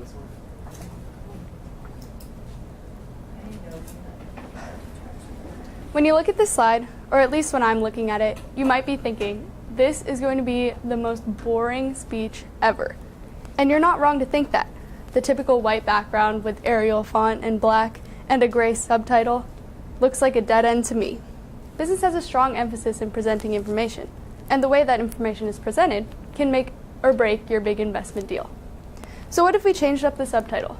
this one? When you look at this slide, or at least when I'm looking at it, you might be thinking, this is going to be the most boring speech ever. And you're not wrong to think that. The typical white background with Arial font in black and a gray subtitle looks like a dead end to me. Business has a strong emphasis in presenting information, and the way that information is presented can make or break your big investment deal. So what if we changed up the subtitle?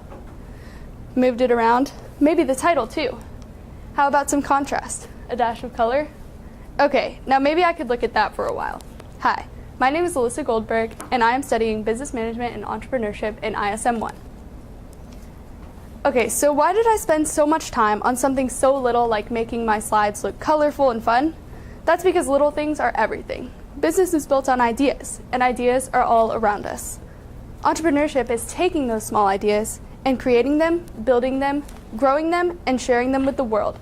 Moved it around? Maybe the title too. How about some contrast? A dash of color? Okay, now maybe I could look at that for a while. Hi, my name is Alyssa Goldberg, and I am studying business management and entrepreneurship in ISM 1. Okay, so why did I spend so much time on something so little like making my slides look colorful and fun? That's because little things are everything. Business is built on ideas, and ideas are all around us. Entrepreneurship is taking those small ideas and creating them, building them, growing them, and sharing them with the world.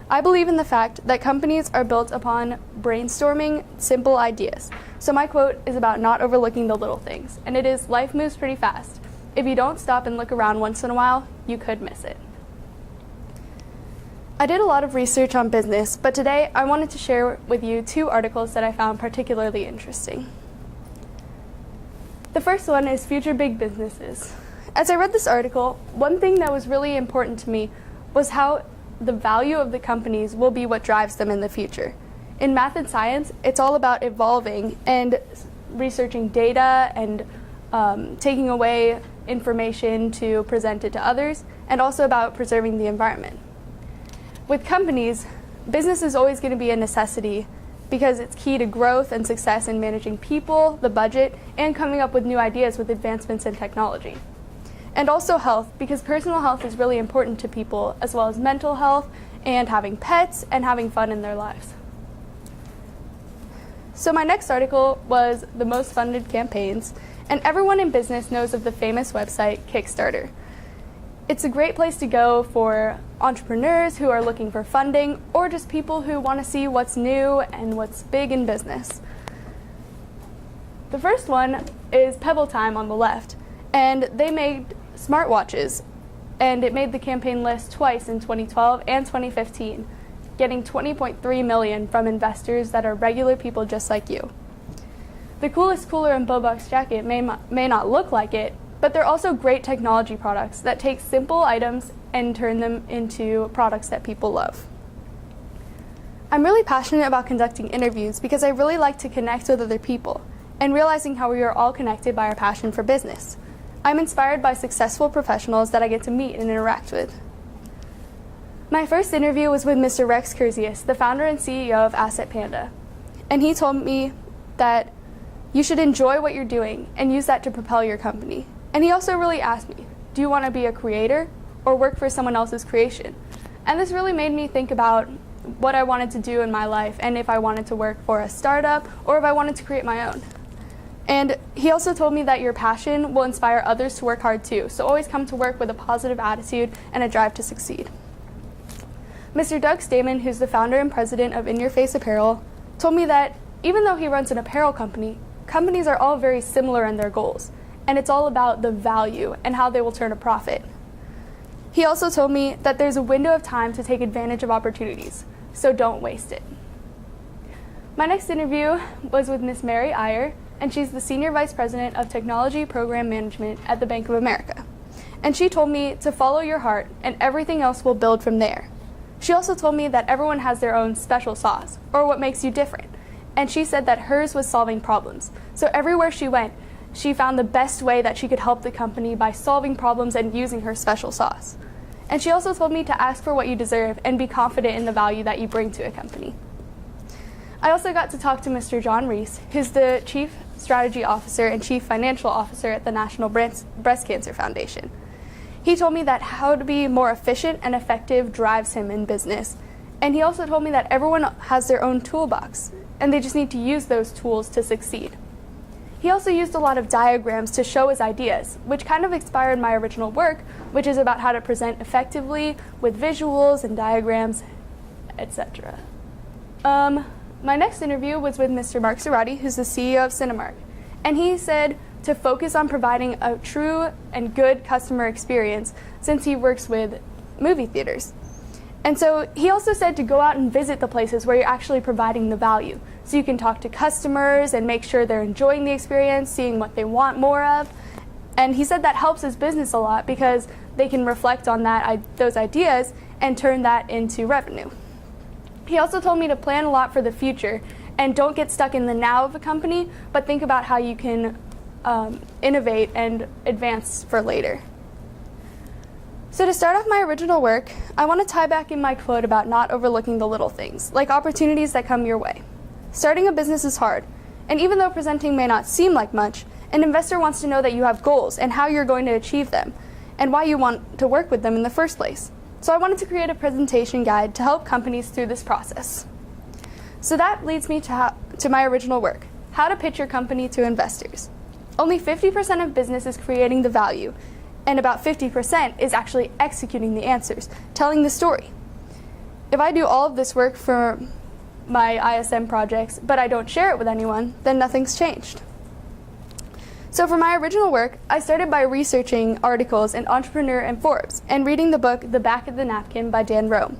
I believe in the fact that companies are built upon brainstorming simple ideas. So my quote is about not overlooking the little things, and it is, life moves pretty fast. If you don't stop and look around once in a while, you could miss it. I did a lot of research on business, but today I wanted to share with you 2 articles that I found particularly interesting. The first one is Future Big Businesses. As I read this article, one thing that was really important to me was how the value of the companies will be what drives them in the future. In math and science, it's all about evolving and researching data and taking away information to present it to others, and also about preserving the environment. With companies, business is always going to be a necessity because it's key to growth and success in managing people, the budget, and coming up with new ideas with advancements in technology. And also health, because personal health is really important to people, as well as mental health and having pets and having fun in their lives. So my next article was the most funded campaigns, and everyone in business knows of the famous website Kickstarter. It's a great place to go for entrepreneurs who are looking for funding, or just people who want to see what's new and what's big in business. The first one is Pebble Time on the left, and they made smartwatches, and it made the campaign list twice in 2012 and 2015, getting $20.3 million from investors that are regular people just like you. The coolest cooler and Bobox jacket may not look like it, but they're also great technology products that take simple items and turn them into products that people love. I'm really passionate about conducting interviews because I really like to connect with other people and realizing how we are all connected by our passion for business. I'm inspired by successful professionals that I get to meet and interact with. My first interview was with Mr. Rex Kurzius, the founder and CEO of Asset Panda, and he told me that you should enjoy what you're doing and use that to propel your company. And he also really asked me, do you want to be a creator or work for someone else's creation? And this really made me think about what I wanted to do in my life and if I wanted to work for a startup or if I wanted to create my own. And he also told me that your passion will inspire others to work hard too, so always come to work with a positive attitude and a drive to succeed. Mr. Doug Stamen, who's the founder and president of In Your Face Apparel, told me that even though he runs an apparel company, companies are all very similar in their goals, and it's all about the value and how they will turn a profit. He also told me that there's a window of time to take advantage of opportunities, so don't waste it. My next interview was with Miss Mary Iyer, and she's the Senior Vice President of Technology Program Management at the Bank of America. And she told me to follow your heart, and everything else will build from there. She also told me that everyone has their own special sauce, or what makes you different. And she said that hers was solving problems. So everywhere she went, she found the best way that she could help the company by solving problems and using her special sauce. And she also told me to ask for what you deserve and be confident in the value that you bring to a company. I also got to talk to Mr. John Reese, who's the Chief Strategy Officer and Chief Financial Officer at the National Breast Cancer Foundation. He told me that how to be more efficient and effective drives him in business. And he also told me that everyone has their own toolbox, and they just need to use those tools to succeed. He also used a lot of diagrams to show his ideas, which kind of inspired my original work, which is about how to present effectively with visuals and diagrams, etc. My next interview was with Mr. Mark Zarate, who's the CEO of Cinemark, and he said, to focus on providing a true and good customer experience since he works with movie theaters. And so he also said to go out and visit the places where you're actually providing the value. So you can talk to customers and make sure they're enjoying the experience, seeing what they want more of. And he said that helps his business a lot because they can reflect on those ideas and turn that into revenue. He also told me to plan a lot for the future and don't get stuck in the now of a company, but think about how you can innovate and advance for later. So to start off my original work, I want to tie back in my quote about not overlooking the little things, like opportunities that come your way. Starting a business is hard, and even though presenting may not seem like much, an investor wants to know that you have goals and how you're going to achieve them, and why you want to work with them in the first place. So I wanted to create a presentation guide to help companies through this process. So that leads me to my original work, how to pitch your company to investors. Only 50% of business is creating the value, and about 50% is actually executing the answers, telling the story. If I do all of this work for my ISM projects, but I don't share it with anyone, then nothing's changed. So for my original work, I started by researching articles in Entrepreneur and Forbes and reading the book The Back of the Napkin by Dan Rome.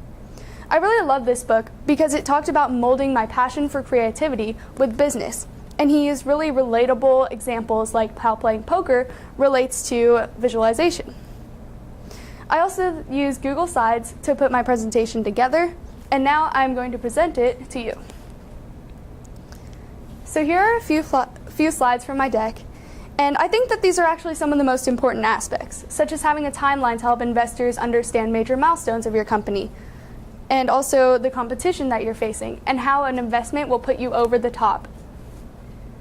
I really love this book because it talked about molding my passion for creativity with business, and he used really relatable examples like how playing poker relates to visualization. I also used Google Slides to put my presentation together, and now I'm going to present it to you. So here are a few slides from my deck, and I think that these are actually some of the most important aspects, such as having a timeline to help investors understand major milestones of your company, and also the competition that you're facing, and how an investment will put you over the top.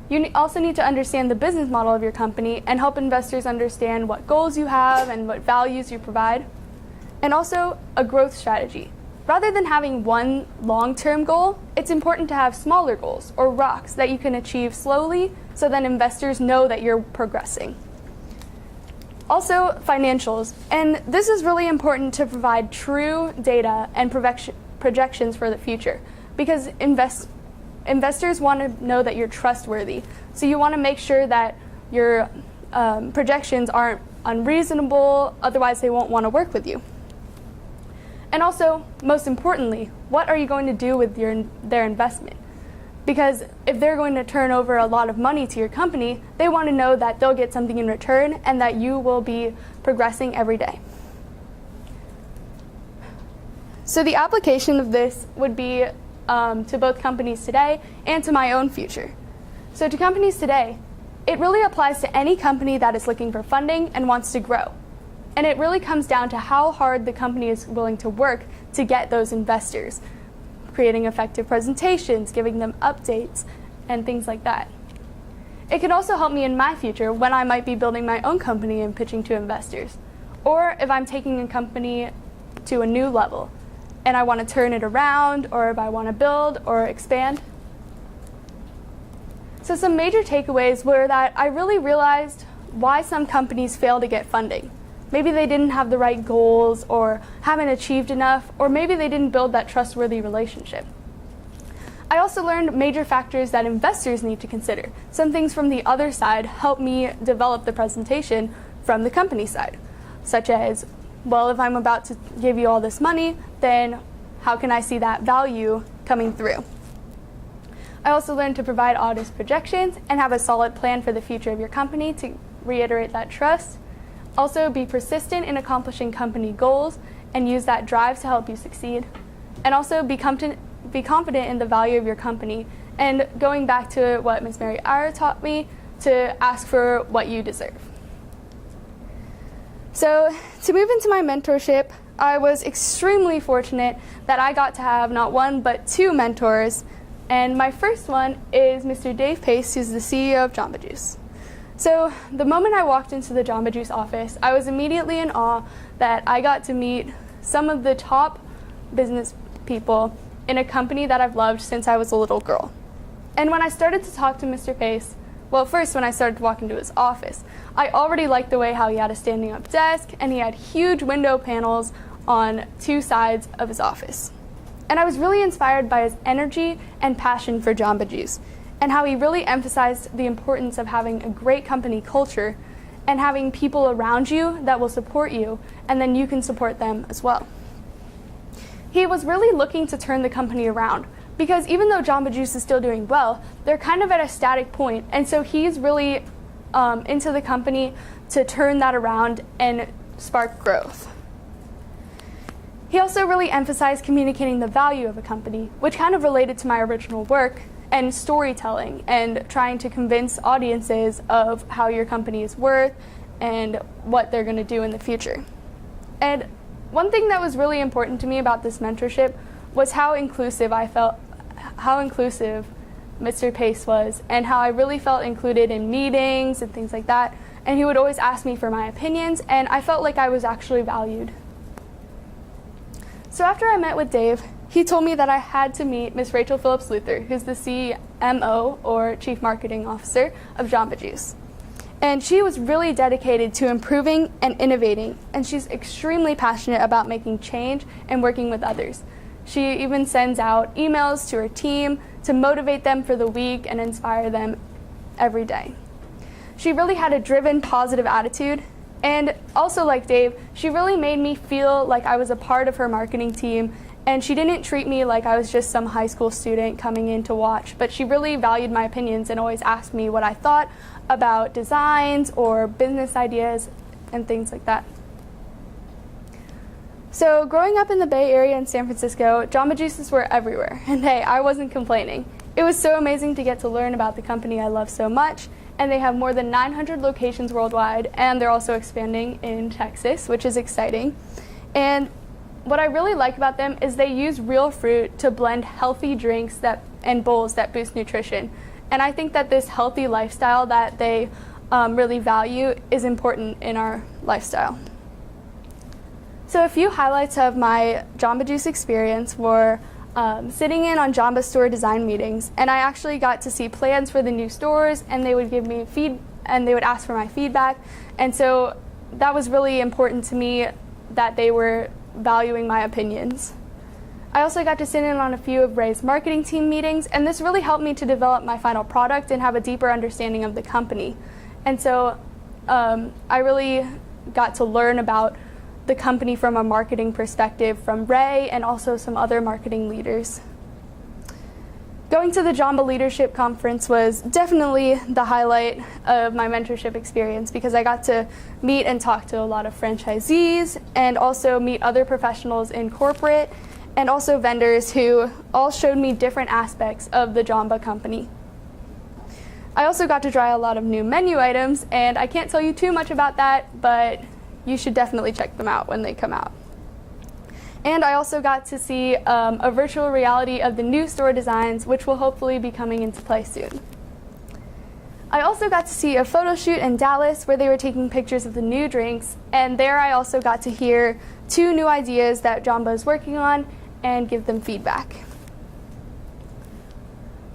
You also need to understand the business model of your company and help investors understand what goals you have and what values you provide, and also a growth strategy. Rather than having one long-term goal, it's important to have smaller goals or rocks that you can achieve slowly so that investors know that you're progressing. Also, financials, and this is really important to provide true data and projections for the future because investors want to know that you're trustworthy. So you want to make sure that your projections aren't unreasonable, otherwise they won't want to work with you. And also, most importantly, what are you going to do with their investment? Because if they're going to turn over a lot of money to your company, they want to know that they'll get something in return and that you will be progressing every day. So the application of this would be to both companies today and to my own future. So to companies today, it really applies to any company that is looking for funding and wants to grow. And it really comes down to how hard the company is willing to work to get those investors, creating effective presentations, giving them updates, and things like that. It can also help me in my future when I might be building my own company and pitching to investors, or if I'm taking a company to a new level and I want to turn it around, or if I want to build or expand. So some major takeaways were that I really realized why some companies fail to get funding. Maybe they didn't have the right goals or haven't achieved enough, or maybe they didn't build that trustworthy relationship. I also learned major factors that investors need to consider. Some things from the other side helped me develop the presentation from the company side, such as, well, if I'm about to give you all this money, then how can I see that value coming through? I also learned to provide honest projections and have a solid plan for the future of your company to reiterate that trust. Also, be persistent in accomplishing company goals and use that drive to help you succeed. And also be confident in the value of your company. And going back to what Ms. Mary Iyer taught me, to ask for what you deserve. So to move into my mentorship, I was extremely fortunate that I got to have not one but two mentors. And my first one is Mr. Dave Pace, who's the CEO of Jamba Juice. So the moment I walked into the Jamba Juice office, I was immediately in awe that I got to meet some of the top business people in a company that I've loved since I was a little girl. And when I started to talk to Mr. Pace, well, first when I started to walk into his office, I already liked the way how he had a standing up desk and he had huge window panels on two sides of his office. And I was really inspired by his energy and passion for Jamba Juice. and how he really emphasized the importance of having a great company culture and having people around you that will support you, and then you can support them as well. He was really looking to turn the company around, because even though Jamba Juice is still doing well, they're kind of at a static point, and so he's really into the company to turn that around and spark growth. He also really emphasized communicating the value of a company, which kind of related to my original work, and storytelling, and trying to convince audiences of how your company is worth and what they're going to do in the future. And one thing that was really important to me about this mentorship was how inclusive Mr. Pace was, and how I really felt included in meetings and things like that. And he would always ask me for my opinions, and I felt like I was actually valued. So after I met with Dave, he told me that I had to meet Miss Rachel Phillips-Luther, who's the CMO, or Chief Marketing Officer, of Jamba Juice. And she was really dedicated to improving and innovating, and she's extremely passionate about making change and working with others. She even sends out emails to her team to motivate them for the week and inspire them every day. She really had a driven, positive attitude, and also like Dave, she really made me feel like I was a part of her marketing team, and she didn't treat me like I was just some high school student coming in to watch, but she really valued my opinions and always asked me what I thought about designs or business ideas and things like that. So growing up in the Bay Area in San Francisco, Jamba Juices were everywhere, and hey, I wasn't complaining. It was so amazing to get to learn about the company I love so much, and they have more than 900 locations worldwide, and they're also expanding in Texas, which is exciting. And what I really like about them is they use real fruit to blend healthy drinks and bowls that boost nutrition. And I think that this healthy lifestyle that they really value is important in our lifestyle. So a few highlights of my Jamba Juice experience were sitting in on Jamba store design meetings, and I actually got to see plans for the new stores, and they would give me and they would ask for my feedback. And so that was really important to me that they were valuing my opinions. I also got to sit in on a few of Ray's marketing team meetings, and this really helped me to develop my final product and have a deeper understanding of the company. And so I really got to learn about the company from a marketing perspective from Ray and also some other marketing leaders. Going to the Jamba Leadership Conference was definitely the highlight of my mentorship experience, because I got to meet and talk to a lot of franchisees and also meet other professionals in corporate and also vendors who all showed me different aspects of the Jamba company. I also got to try a lot of new menu items, and I can't tell you too much about that, but you should definitely check them out when they come out. And I also got to see a virtual reality of the new store designs, which will hopefully be coming into play soon. I also got to see a photo shoot in Dallas where they were taking pictures of the new drinks, and there I also got to hear 2 new ideas that Jamba is working on and give them feedback.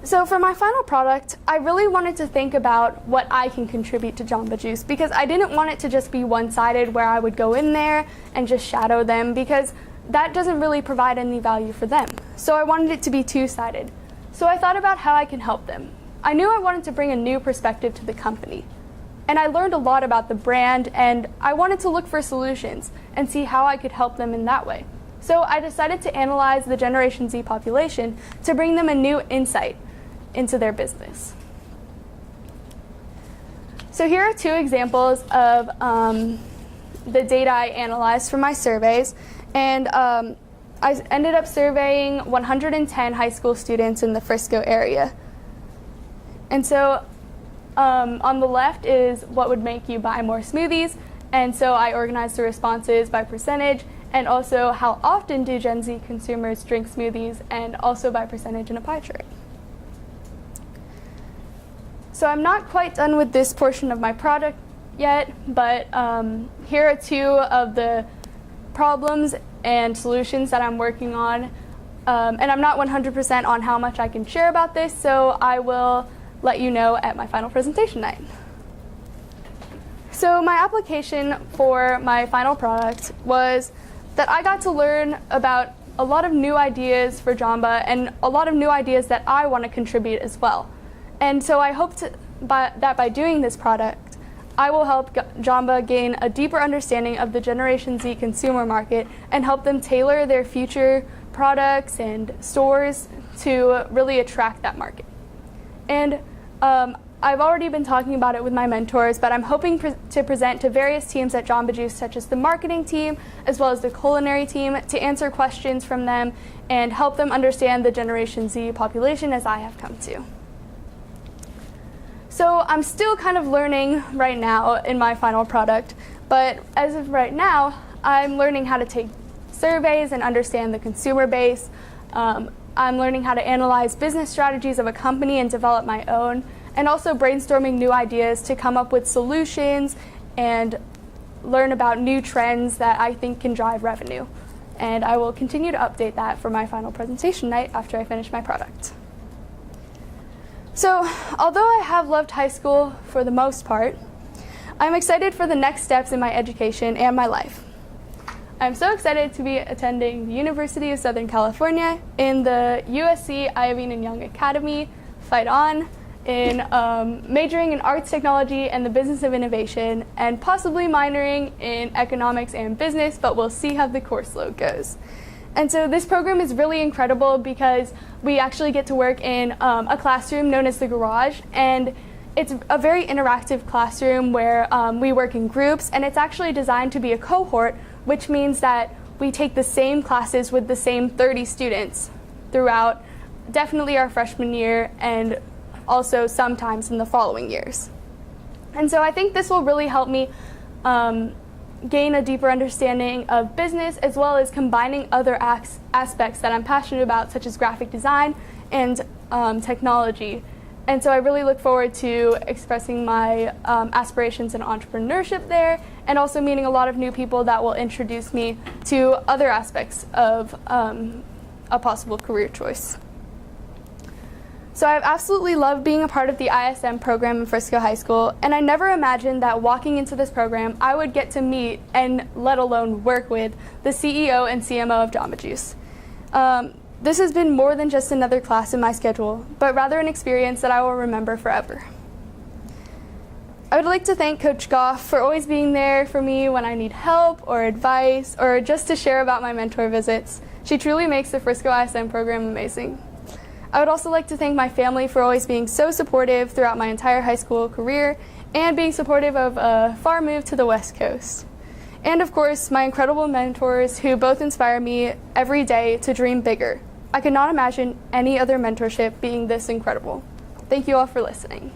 So for my final product, I really wanted to think about what I can contribute to Jamba Juice, because I didn't want it to just be one-sided where I would go in there and just shadow them, because that doesn't really provide any value for them. So I wanted it to be two-sided. So I thought about how I can help them. I knew I wanted to bring a new perspective to the company. And I learned a lot about the brand, and I wanted to look for solutions and see how I could help them in that way. So I decided to analyze the Generation Z population to bring them a new insight into their business. So here are 2 examples of the data I analyzed from my surveys. And I ended up surveying 110 high school students in the Frisco area. And so on the left is what would make you buy more smoothies. And so I organized the responses by percentage, and also how often do Gen Z consumers drink smoothies, and also by percentage in a pie chart. So I'm not quite done with this portion of my product yet, but here are 2 of the problems and solutions that I'm working on. And I'm not 100% on how much I can share about this, so I will let you know at my final presentation night. So my application for my final product was that I got to learn about a lot of new ideas for Jamba and a lot of new ideas that I want to contribute as well. And so I hope that by doing this product, I will help Jamba gain a deeper understanding of the Generation Z consumer market and help them tailor their future products and stores to really attract that market. And I've already been talking about it with my mentors, but I'm hoping to present to various teams at Jamba Juice, such as the marketing team, as well as the culinary team, to answer questions from them and help them understand the Generation Z population as I have come to. So I'm still kind of learning right now in my final product, but as of right now, I'm learning how to take surveys and understand the consumer base. I'm learning how to analyze business strategies of a company and develop my own, and also brainstorming new ideas to come up with solutions and learn about new trends that I think can drive revenue. And I will continue to update that for my final presentation night after I finish my product. So, although I have loved high school for the most part, I'm excited for the next steps in my education and my life. I'm so excited to be attending the University of Southern California in the USC Iovine and Young Academy, Fight On, in majoring in arts technology and the business of innovation, and possibly minoring in economics and business, but we'll see how the course load goes. And so this program is really incredible because we actually get to work in a classroom known as the Garage, and it's a very interactive classroom where we work in groups, and it's actually designed to be a cohort, which means that we take the same classes with the same 30 students throughout definitely our freshman year and also sometimes in the following years. And so I think this will really help me gain a deeper understanding of business, as well as combining other aspects that I'm passionate about, such as graphic design and technology. And so I really look forward to expressing my aspirations in entrepreneurship there, and also meeting a lot of new people that will introduce me to other aspects of a possible career choice. So I've absolutely loved being a part of the ISM program in Frisco High School, and I never imagined that walking into this program I would get to meet and let alone work with the CEO and CMO of Jamba Juice. This has been more than just another class in my schedule, but rather an experience that I will remember forever. I would like to thank Coach Goff for always being there for me when I need help or advice or just to share about my mentor visits. She truly makes the Frisco ISM program amazing. I would also like to thank my family for always being so supportive throughout my entire high school career and being supportive of a far move to the West Coast. And of course, my incredible mentors who both inspire me every day to dream bigger. I could not imagine any other mentorship being this incredible. Thank you all for listening.